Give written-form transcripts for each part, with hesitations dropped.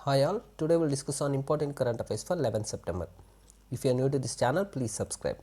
Hi all, today we'll discuss on important current affairs for 11th September. If you are new to this channel, please subscribe.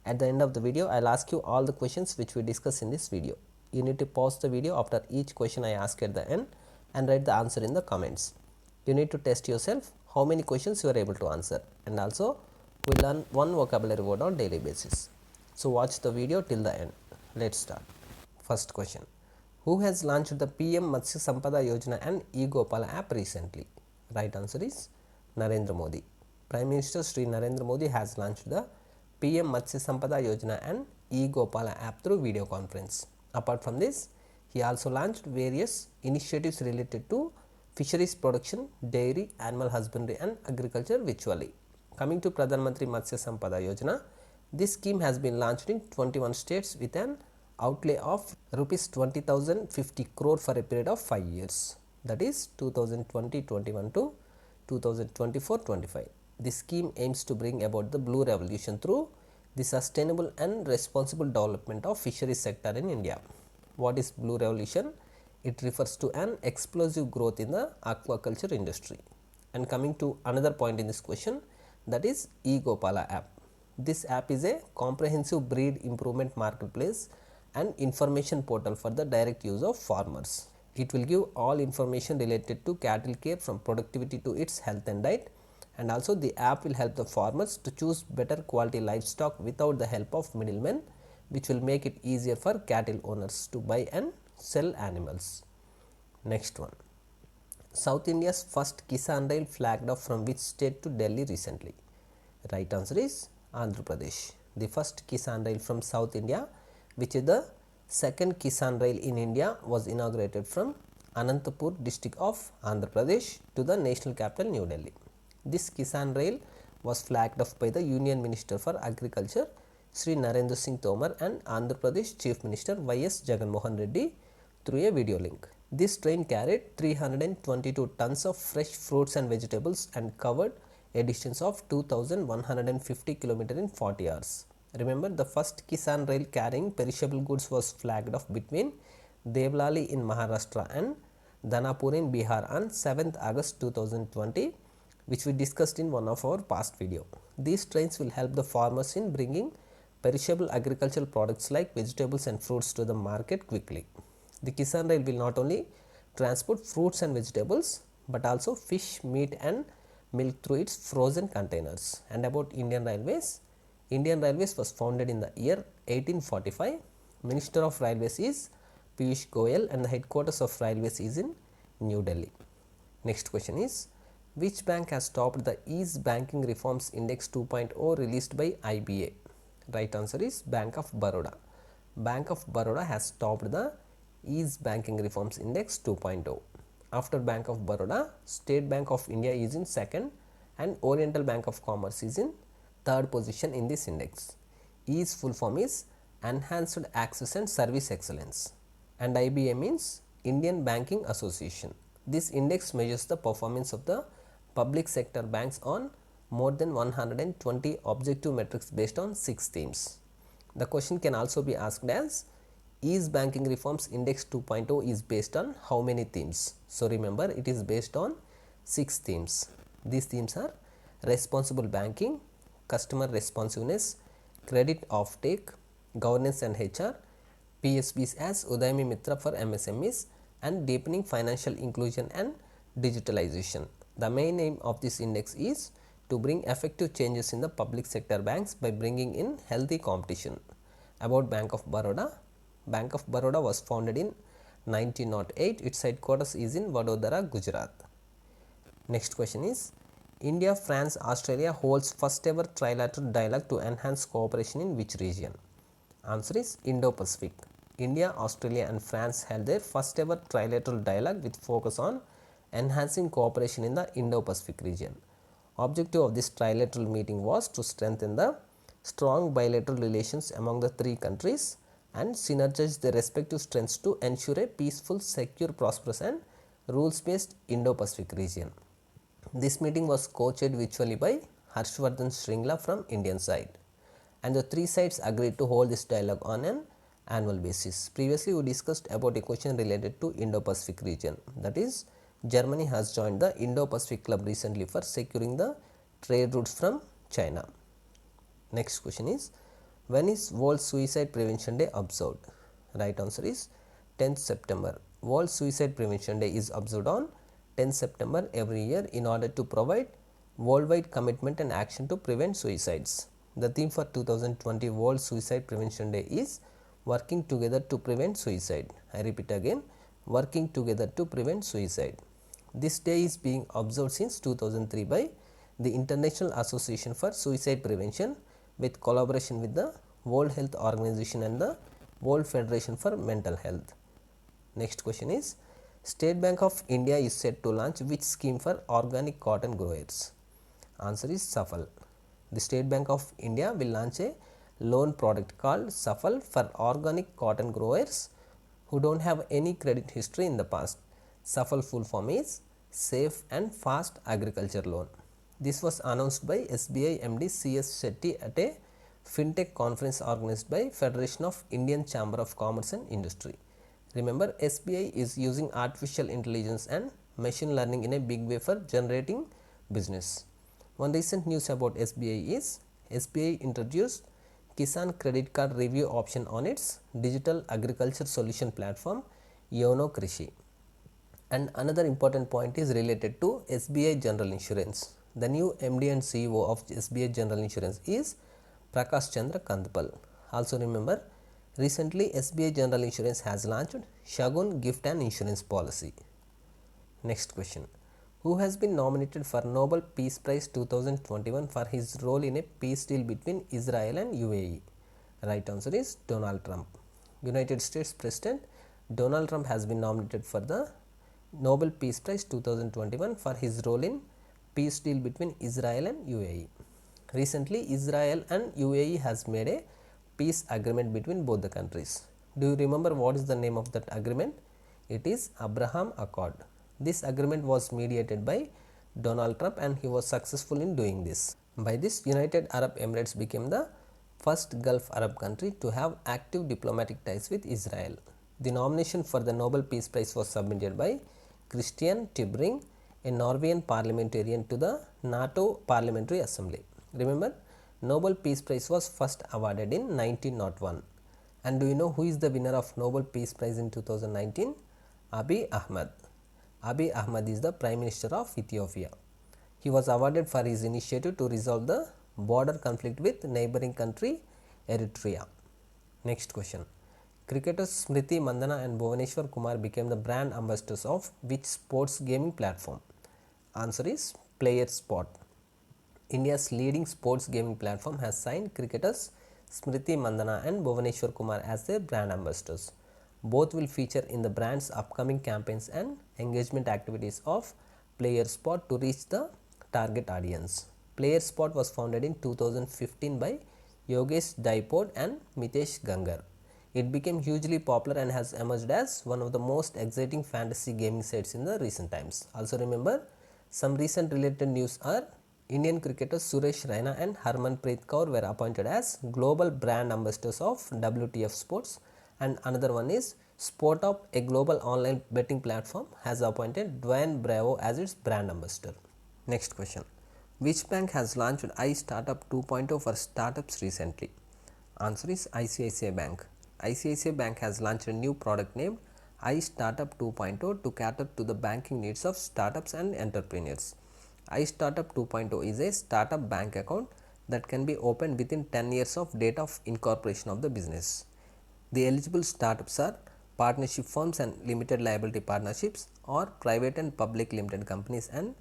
At the end of the video, I'll ask you all the questions which we discuss in this video. You need to pause the video after each question I ask at the end and write the answer in the comments. You need to test yourself how many questions you are able to answer, and also we learn one vocabulary word on daily basis. So watch the video till the end. Let's start. First question. Who has launched the PM Matsya Sampada Yojana and e-Gopala app recently? Right answer is Narendra Modi. Prime Minister Sri Narendra Modi has launched the PM Matsya Sampada Yojana and e-Gopala app through video conference. Apart from this, he also launched various initiatives related to fisheries production, dairy, animal husbandry and agriculture virtually. Coming to Pradhan Mantri Matsya Sampada Yojana, this scheme has been launched in 21 states with an outlay of rupees 20,050 crore for a period of 5 years, that is 2020-21 to 2024-25. This scheme aims to bring about the blue revolution through the sustainable and responsible development of fisheries sector in India. What is blue revolution? It refers to an explosive growth in the aquaculture industry. And coming to another point in this question, that is e-Gopala app. This app is a comprehensive breed improvement marketplace and information portal for the direct use of farmers. It will give all information related to cattle care from productivity to its health and diet, and also the app will help the farmers to choose better quality livestock without the help of middlemen, which will make it easier for cattle owners to buy and sell animals. Next one. South India's first Kisan Rail flagged off from which state to Delhi recently? Right answer is Andhra Pradesh. The first Kisan Rail from South India, which is the second Kisan Rail in India, was inaugurated from Anantapur district of Andhra Pradesh to the national capital New Delhi. This Kisan Rail was flagged off by the Union Minister for Agriculture Sri Narendra Singh Tomar and Andhra Pradesh Chief Minister Y.S. Jagan Mohan Reddy through a video link. This train carried 322 tons of fresh fruits and vegetables and covered a distance of 2150 km in 40 hours. Remember, the first Kisan Rail carrying perishable goods was flagged off between Devlali in Maharashtra and Danapur in Bihar on 7th August 2020, which we discussed in one of our past video. These trains will help the farmers in bringing perishable agricultural products like vegetables and fruits to the market quickly. The Kisan Rail will not only transport fruits and vegetables but also fish, meat and milk through its frozen containers. And about Indian Railways, Indian Railways was founded in the year 1845. Minister of Railways is Piyush Goyal and the headquarters of Railways is in New Delhi. Next question is, which bank has topped the Ease Banking Reforms Index 2.0 released by IBA? Right answer is Bank of Baroda. Bank of Baroda has topped the Ease Banking Reforms Index 2.0. After Bank of Baroda, State Bank of India is in second and Oriental Bank of Commerce is in third position in this index. Ease full form is Enhanced Access and Service Excellence, and IBA means Indian Banking Association. This index measures the performance of the public sector banks on more than 120 objective metrics based on 6 themes. The question can also be asked as, Ease Banking Reforms Index 2.0 is based on how many themes? So remember, it is based on 6 themes. These themes are responsible banking, customer responsiveness, credit offtake, governance and HR, PSBs as Udayami Mitra for MSMEs, and deepening financial inclusion and digitalization. The main aim of this index is to bring effective changes in the public sector banks by bringing in healthy competition. About Bank of Baroda, Bank of Baroda was founded in 1908. Its headquarters is in Vadodara, Gujarat. Next question is, India, France, Australia holds first ever trilateral dialogue to enhance cooperation in which region? Answer is Indo-Pacific. India, Australia and France held their first ever trilateral dialogue with focus on enhancing cooperation in the Indo-Pacific region. Objective of this trilateral meeting was to strengthen the strong bilateral relations among the three countries and synergize their respective strengths to ensure a peaceful, secure, prosperous and rules-based Indo-Pacific region. This meeting was co-chaired virtually by Harshvardhan Shringla from Indian side, and the three sides agreed to hold this dialogue on an annual basis. Previously, we discussed about a question related to Indo-Pacific region, that is Germany has joined the Indo-Pacific Club recently for securing the trade routes from China. Next question is, when is World Suicide Prevention Day observed? Right answer is 10th September. World Suicide Prevention Day is observed on 10th September every year in order to provide worldwide commitment and action to prevent suicides. The theme for 2020 World Suicide Prevention Day is working together to prevent suicide. I repeat again, working together to prevent suicide. This day is being observed since 2003 by the International Association for Suicide Prevention with collaboration with the World Health Organization and the World Federation for Mental Health. Next question is, State Bank of India is set to launch which scheme for organic cotton growers? Answer is SAFAL. The State Bank of India will launch a loan product called SAFAL for organic cotton growers who don't have any credit history in the past. SAFAL full form is Safe and Fast Agriculture Loan. This was announced by SBI MD CS Shetty at a FinTech conference organized by Federation of Indian Chamber of Commerce and Industry. Remember, SBI is using artificial intelligence and machine learning in a big way for generating business. One recent news about SBI is SBI introduced Kisan Credit Card Review option on its digital agriculture solution platform Yono Krishi. And another important point is related to SBI General Insurance. The new MD and CEO of SBI General Insurance is Prakash Chandra Kandpal. Also remember, recently SBI General Insurance has launched Shagun Gift and Insurance Policy. Next question. Who has been nominated for Nobel Peace Prize 2021 for his role in a peace deal between Israel and UAE? Right answer is Donald Trump. United States President Donald Trump has been nominated for the Nobel Peace Prize 2021 for his role in peace deal between Israel and UAE. Recently, Israel and UAE has made a peace agreement between both the countries. Do you remember what is the name of that agreement? It is Abraham Accord. This agreement was mediated by Donald Trump and he was successful in doing this. By this, United Arab Emirates became the first Gulf Arab country to have active diplomatic ties with Israel. The nomination for the Nobel Peace Prize was submitted by Christian Tybring, a Norwegian parliamentarian, to the NATO Parliamentary Assembly. Remember, Nobel Peace Prize was first awarded in 1901. And do you know who is the winner of Nobel Peace Prize in 2019? Abiy Ahmed. Abiy Ahmed is the Prime Minister of Ethiopia. He was awarded for his initiative to resolve the border conflict with neighboring country Eritrea. Next question. Cricketers Smriti Mandhana and Bhuvaneshwar Kumar became the brand ambassadors of which sports gaming platform? Answer is Player Spot. India's leading sports gaming platform has signed cricketers Smriti Mandhana and Bhuvaneshwar Kumar as their brand ambassadors. Both will feature in the brand's upcoming campaigns and engagement activities of Player Spot to reach the target audience. Player Spot was founded in 2015 by Yogesh Daipod and Mitesh Gangar. It became hugely popular and has emerged as one of the most exciting fantasy gaming sites in the recent times. Also remember, some recent related news are Indian cricketers Suresh Raina and Harmanpreet Kaur were appointed as global brand ambassadors of WTF Sports, and another one is SportUp, a global online betting platform, has appointed Dwayne Bravo as its brand ambassador. Next question. Which bank has launched iStartup 2.0 for startups recently? Answer is ICICI Bank. ICICI Bank has launched a new product named iStartup 2.0 to cater to the banking needs of startups and entrepreneurs. iStartup 2.0 is a startup bank account that can be opened within 10 years of date of incorporation of the business. The eligible startups are partnership firms and limited liability partnerships, or private and public limited companies and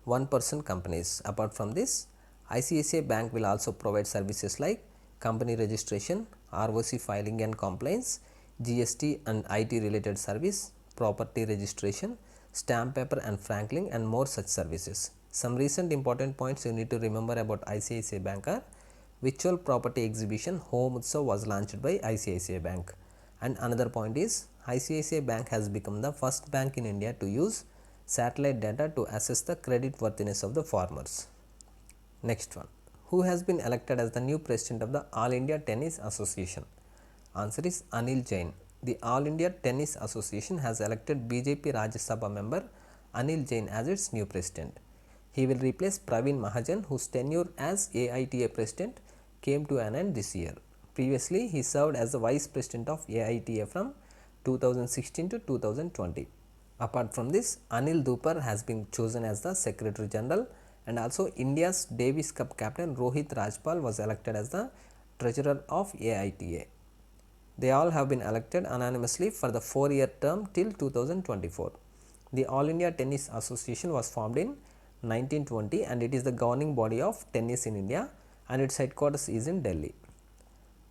one-person companies. Apart from this, ICICI Bank will also provide services like company registration, ROC filing and compliance, GST and IT related service, property registration, stamp paper and franking, and more such services. Some recent important points you need to remember about ICICI Bank are: Virtual Property Exhibition Home Utsav was launched by ICICI Bank. And another point is, ICICI Bank has become the first bank in India to use satellite data to assess the credit worthiness of the farmers. Next one. Who has been elected as the new president of the All India Tennis Association? Answer is Anil Jain. The All India Tennis Association has elected BJP Rajya Sabha member Anil Jain as its new president. He will replace Praveen Mahajan, whose tenure as AITA president came to an end this year. Previously, he served as the vice president of AITA from 2016 to 2020. Apart from this, Anil Dupar has been chosen as the Secretary General, and also India's Davis Cup captain Rohit Rajpal was elected as the Treasurer of AITA. They all have been elected unanimously for the 4-year term till 2024. The All India Tennis Association was formed in 1920 and it is the governing body of tennis in India, and its headquarters is in Delhi.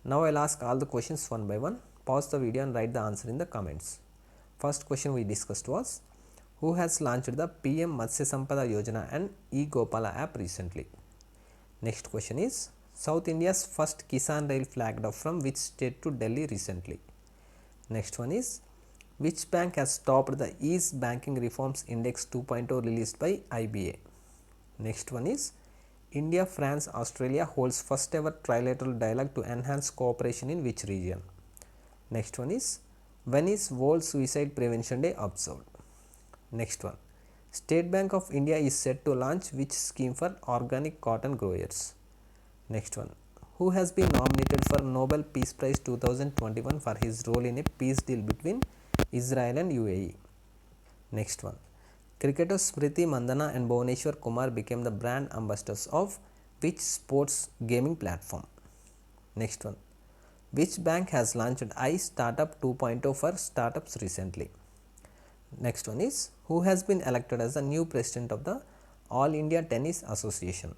Now I will ask all the questions one by one. Pause the video and write the answer in the comments. First question we discussed was, who has launched the PM Matsya Sampada Yojana and eGopala app recently? Next question is, South India's first Kisan Rail flagged off from which state to Delhi recently? Next one is, which bank has topped the Ease Banking Reforms Index 2.0 released by IBA? Next one is, India, France, Australia holds first ever trilateral dialogue to enhance cooperation in which region? Next one is, when is World Suicide Prevention Day observed? Next one, State Bank of India is set to launch which scheme for organic cotton growers? Next one, who has been nominated for Nobel Peace Prize 2021 for his role in a peace deal between Israel and UAE? Next one, cricketers Smriti Mandhana and Bhuvaneshwar Kumar became the brand ambassadors of which sports gaming platform? Next one, which bank has launched iStartup 2.0 for startups recently? Next one is, who has been elected as the new president of the All India Tennis Association?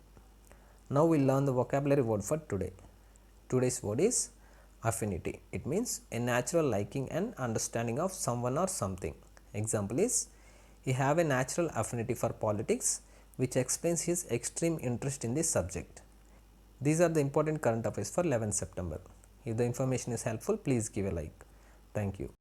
Now we will learn the vocabulary word for today. Today's word is affinity. It means a natural liking and understanding of someone or something. Example is, he have a natural affinity for politics, which explains his extreme interest in this subject. These are the important current affairs for 11th September. If the information is helpful, please give a like. Thank you.